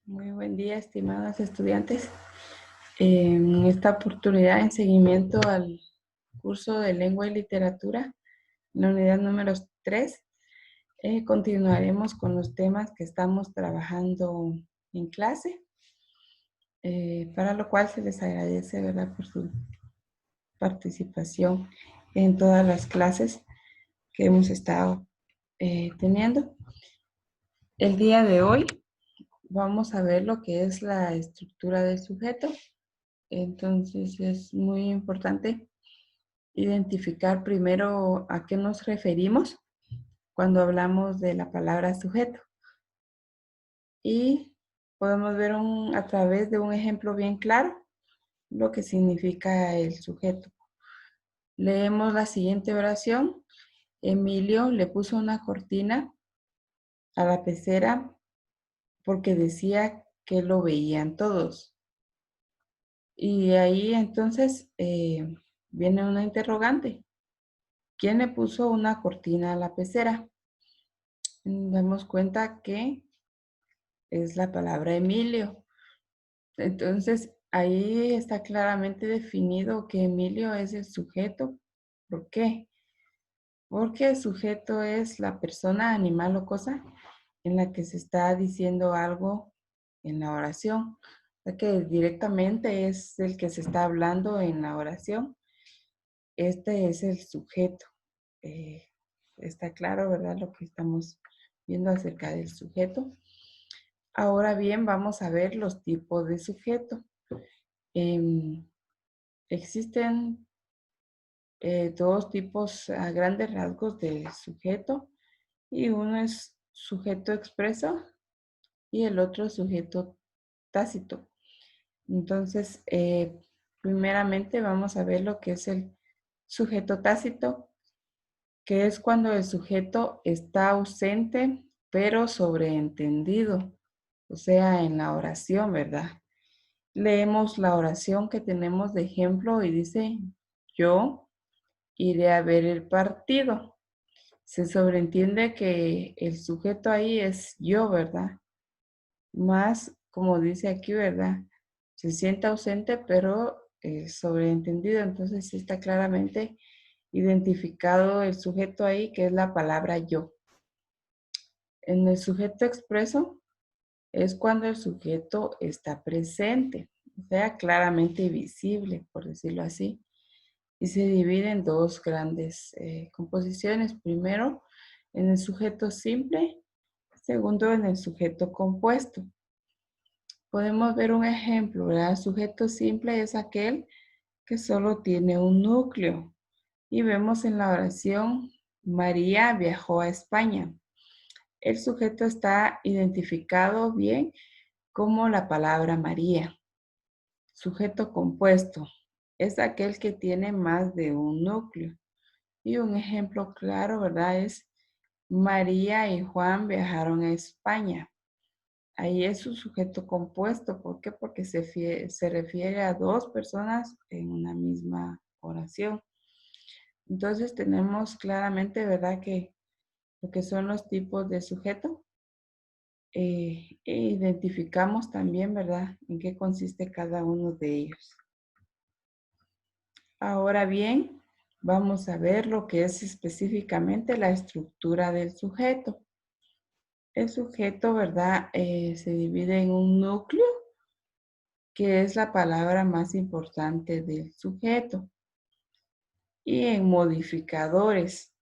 Muy buen día, estimados estudiantes. En esta oportunidad, en seguimiento al curso de Lengua y Literatura, en la unidad número 3, continuaremos con los temas que estamos trabajando en clase, para lo cual se les agradece, ¿verdad?, por su participación en todas las clases que hemos estado teniendo. El día de hoy vamos a ver lo que es la estructura del sujeto. Entonces es muy importante identificar primero a qué nos referimos cuando hablamos de la palabra sujeto. Y podemos ver a través de un ejemplo bien claro lo que significa el sujeto. Leemos la siguiente oración. Emilio le puso una cortina a la pecera porque decía que lo veían todos. Y ahí entonces viene una interrogante. ¿Quién le puso una cortina a la pecera? Damos cuenta que es la palabra Emilio. Entonces, ahí está claramente definido que Emilio es el sujeto. ¿Por qué? Porque el sujeto es la persona, animal o cosa en la que se está diciendo algo en la oración. O sea que directamente es el que se está hablando en la oración. Este es el sujeto. Está claro, ¿verdad? Lo que estamos viendo acerca del sujeto. Ahora bien, vamos a ver los tipos de sujeto. Existen dos tipos a grandes rasgos de sujeto, y uno es sujeto expreso y el otro sujeto tácito. Entonces, primeramente vamos a ver lo que es el sujeto tácito, que es cuando el sujeto está ausente, pero sobreentendido, o sea, en la oración, ¿verdad? Leemos la oración que tenemos de ejemplo y dice, yo iré a ver el partido. Se sobreentiende que el sujeto ahí es yo, ¿verdad? Más, como dice aquí, ¿verdad? Se siente ausente, pero sobreentendido. Entonces sí está claramente identificado el sujeto ahí, que es la palabra yo. En el sujeto expreso es cuando el sujeto está presente, o sea, claramente visible, por decirlo así. Y se divide en dos grandes composiciones. Primero, en el sujeto simple. Segundo, en el sujeto compuesto. Podemos ver un ejemplo, ¿verdad? El sujeto simple es aquel que solo tiene un núcleo. Y vemos en la oración, María viajó a España. El sujeto está identificado bien como la palabra María. Sujeto compuesto es aquel que tiene más de un núcleo. Y un ejemplo claro, ¿verdad? Es María y Juan viajaron a España. Ahí es su sujeto compuesto. ¿Por qué? Porque se refiere a dos personas en una misma oración. Entonces tenemos claramente, ¿verdad?, que lo que son los tipos de sujeto. E identificamos también, ¿verdad?, en qué consiste cada uno de ellos. Ahora bien, vamos a ver lo que es específicamente la estructura del sujeto. El sujeto, ¿verdad?, se divide en un núcleo, que es la palabra más importante del sujeto, y en modificadores.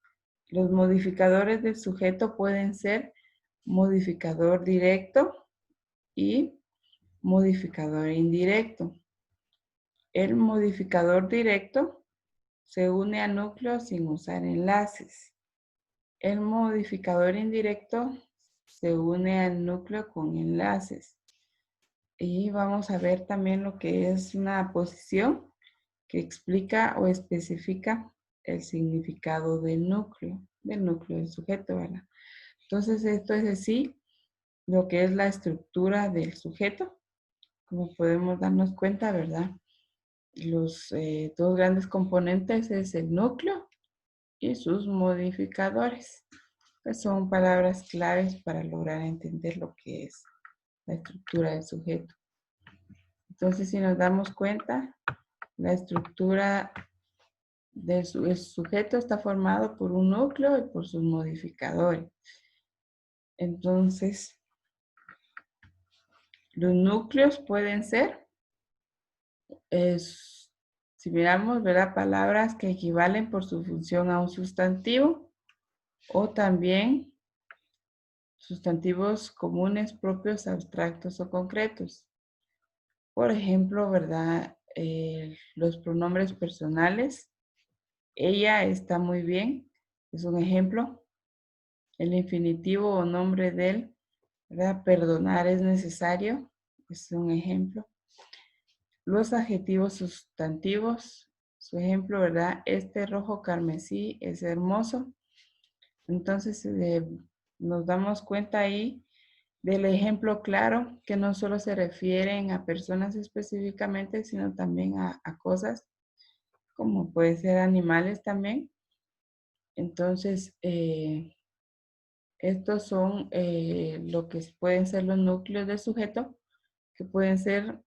Los modificadores del sujeto pueden ser modificador directo y modificador indirecto. El modificador directo se une al núcleo sin usar enlaces. El modificador indirecto se une al núcleo con enlaces. Y vamos a ver también lo que es una posición que explica o especifica el significado del núcleo del sujeto, ¿verdad? Entonces, esto es así lo que es la estructura del sujeto. Como podemos darnos cuenta, ¿verdad? Los dos grandes componentes es el núcleo y sus modificadores. Pues son palabras claves para lograr entender lo que es la estructura del sujeto. Entonces, si nos damos cuenta, la estructura del sujeto está formado por un núcleo y por sus modificadores. Entonces, los núcleos pueden ser, si miramos, ¿verdad? Palabras que equivalen por su función a un sustantivo o también sustantivos comunes, propios, abstractos o concretos. Por ejemplo, ¿verdad? Los pronombres personales. Ella está muy bien, es un ejemplo. El infinitivo o nombre del, ¿verdad? Perdonar es necesario, es un ejemplo. Los adjetivos sustantivos, su ejemplo, ¿verdad? Este rojo carmesí es hermoso. Entonces, nos damos cuenta ahí del ejemplo claro que no solo se refieren a personas específicamente, sino también a cosas, como puede ser animales también. Entonces, estos son lo que pueden ser los núcleos del sujeto, que pueden ser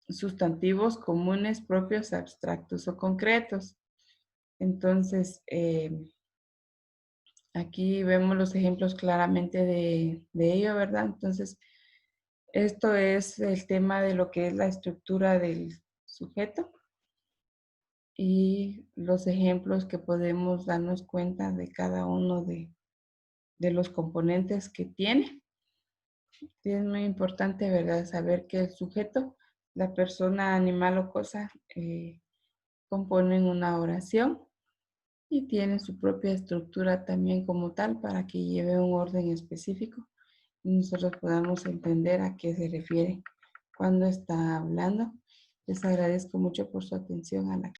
sustantivos comunes, propios, abstractos o concretos. Entonces, aquí vemos los ejemplos claramente de ello, ¿verdad? Entonces, esto es el tema de lo que es la estructura del sujeto y los ejemplos que podemos darnos cuenta de cada uno de los componentes que tiene. Es muy importante, ¿verdad? Saber que el sujeto, la persona, animal o cosa, componen una oración y tiene su propia estructura también como tal para que lleve un orden específico y nosotros podamos entender a qué se refiere cuando está hablando. Les agradezco mucho por su atención a la